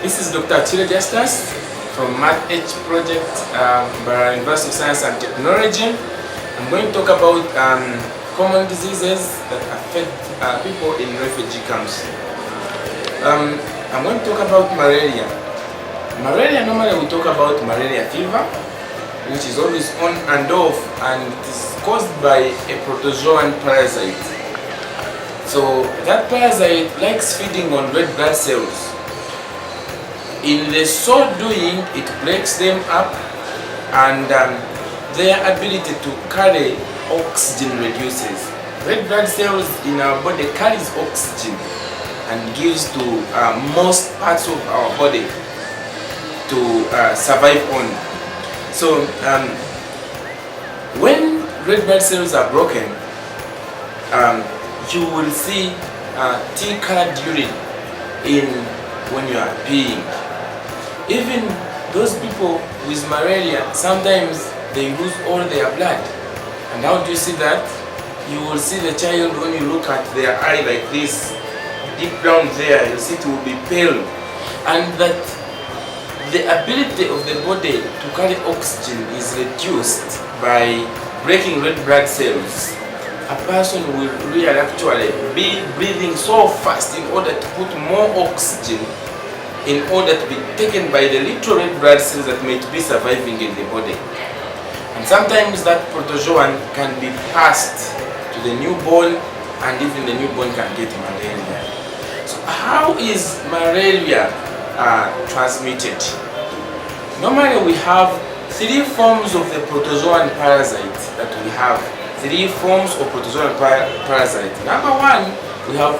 This is Dr. Chile Justus from MathH project, by University of Science and Technology. I'm going to talk about common diseases that affect people in refugee camps. I'm going to talk about malaria. Malaria, normally we talk about malaria fever, which is always on and off, and it is caused by a protozoan parasite. So that parasite likes feeding on red blood cells. In the so doing, it breaks them up, and their ability to carry oxygen reduces. Red blood cells in our body carries oxygen and gives to most parts of our body to survive on. So when red blood cells are broken, you will see tea-colored urine when you are peeing. Even those people with malaria, sometimes they lose all their blood. And how do you see that? You will see the child, when you look at their eye like this, deep down there, you see it will be pale. And that the ability of the body to carry oxygen is reduced by breaking red blood cells. A person will really actually be breathing so fast in order to put more oxygen in order to be taken by the little red blood cells that might be surviving in the body. And sometimes that protozoan can be passed to the newborn, and even the newborn can get malaria. So how is malaria transmitted? Normally we have three forms of the protozoan parasite that we have. Three forms of protozoan parasite. Number one, we have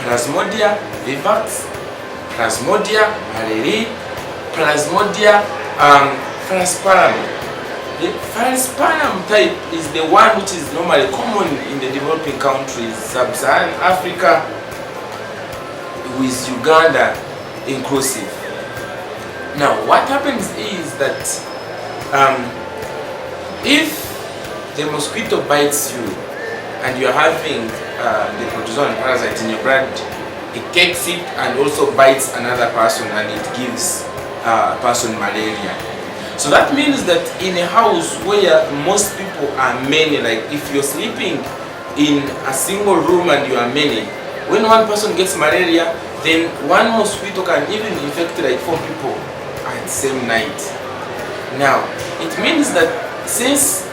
Plasmodium vivax, Plasmodium malaria, Plasmodium falciparum. The falciparum type is the one which is normally common in the developing countries, Sub Saharan Africa, with Uganda inclusive. Now, what happens is that if the mosquito bites you and you are having the protozoan parasite in your blood, it takes it and also bites another person, and it gives a person malaria. So that means that in a house where most people are many, like if you're sleeping in a single room and you are many, when one person gets malaria, then one mosquito can even infect like 4 people at the same night. Now, it means that since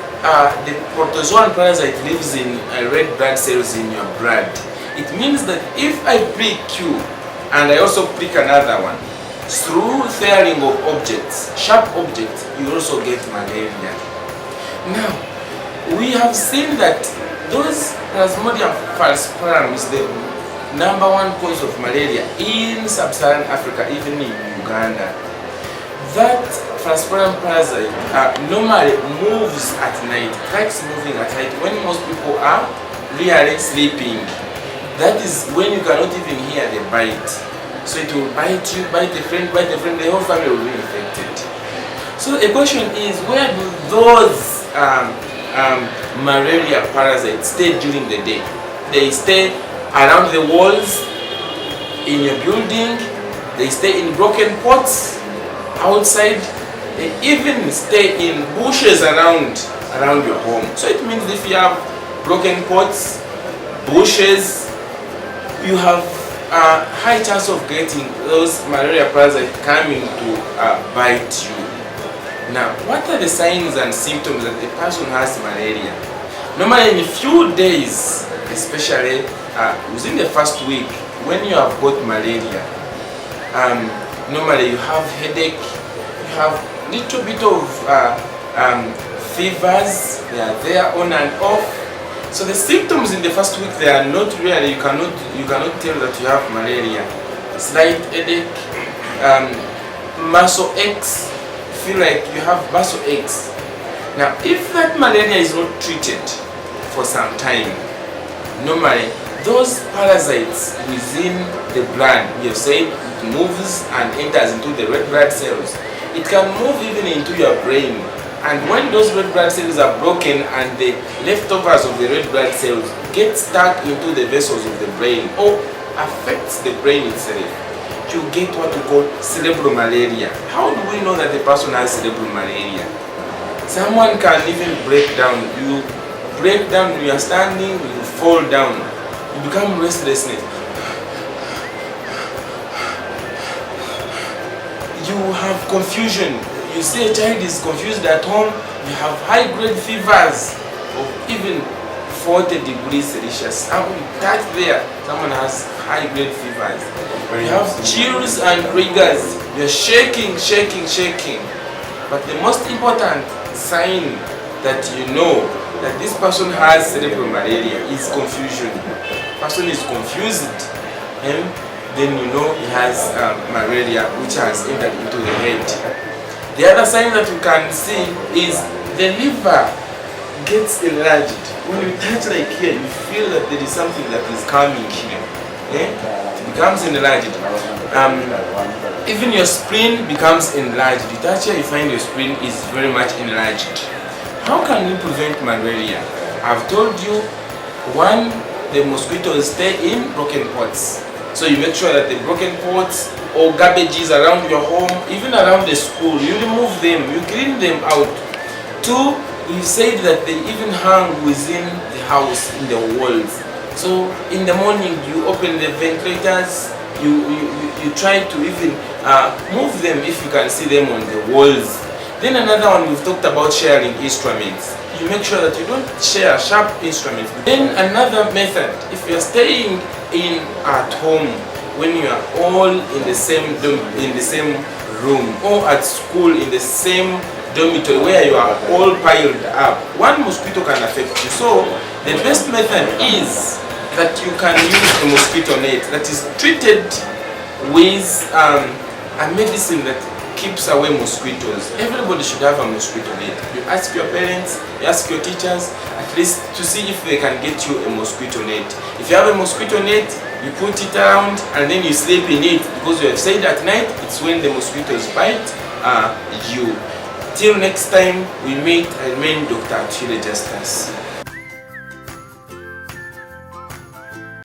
the protozoan parasite lives in red blood cells in your blood, it means that if I prick you and I also prick another one, through tearing of objects, sharp objects, you also get malaria. Now, we have seen that those Plasmodium falciparum is the number one cause of malaria in Sub-Saharan Africa, even in Uganda. That falciparum parasite normally moves at night, likes moving at night when most people are really sleeping. That is when you cannot even hear the bite. So it will bite you, bite a friend, the whole family will be infected. So the question is, where do those malaria parasites stay during the day? They stay around the walls in your building, they stay in broken pots outside, they even stay in bushes around your home. So it means if you have broken pots, bushes, you have a high chance of getting those malaria parasites coming to bite you. Now, what are the signs and symptoms that a person has malaria? Normally in a few days, especially within the first week, when you have got malaria, normally you have headache, you have little bit of fevers, they are there on and off. So the symptoms in the first week, they are not really, you cannot tell that you have malaria. Slight headache, muscle aches, feel like you have muscle aches. Now, if that malaria is not treated for some time, normally those parasites within the blood, we have said it moves and enters into the red blood cells. It can move even into your brain. And when those red blood cells are broken and the leftovers of the red blood cells get stuck into the vessels of the brain or affects the brain itself, you get what we call cerebral malaria. How do we know that the person has cerebral malaria? Someone can even break down. You break down when you are standing, you fall down, you become restlessness. You have confusion. You see a child is confused at home, you have high-grade fevers of even 40 degrees Celsius. That there, someone has high-grade fevers. You have chills and rigors. You're shaking. But the most important sign that you know that this person has cerebral malaria is confusion. Person is confused, and then you know he has malaria, which has entered into the head. The other sign that you can see is the liver gets enlarged. When you touch like here, you feel that there is something that is coming here. It becomes enlarged. Even your spleen becomes enlarged. You touch here, you find your spleen is very much enlarged. How can we prevent malaria? I've told you, one, the mosquitoes stay in broken pots. So you make sure that the broken pots or garbages around your home, even around the school, you remove them, you clean them out. Two, you said that they even hang within the house in the walls. So in the morning you open the ventilators, you try to even move them if you can see them on the walls. Then another one, we've talked about sharing instruments. You make sure that you don't share sharp instruments. Then another method, if you're staying in at home when you are all in the same room, or at school in the same dormitory where you are all piled up, one mosquito can affect you. So the best method is that you can use a mosquito net that is treated with a medicine that keeps away mosquitoes. Everybody should have a mosquito net. You ask your parents, you ask your teachers, at least to see if they can get you a mosquito net. If you have a mosquito net, you put it around and then you sleep in it, because you have said at night it's when the mosquitoes bite you. Till next time we meet, I remain Dr. Achille Justus.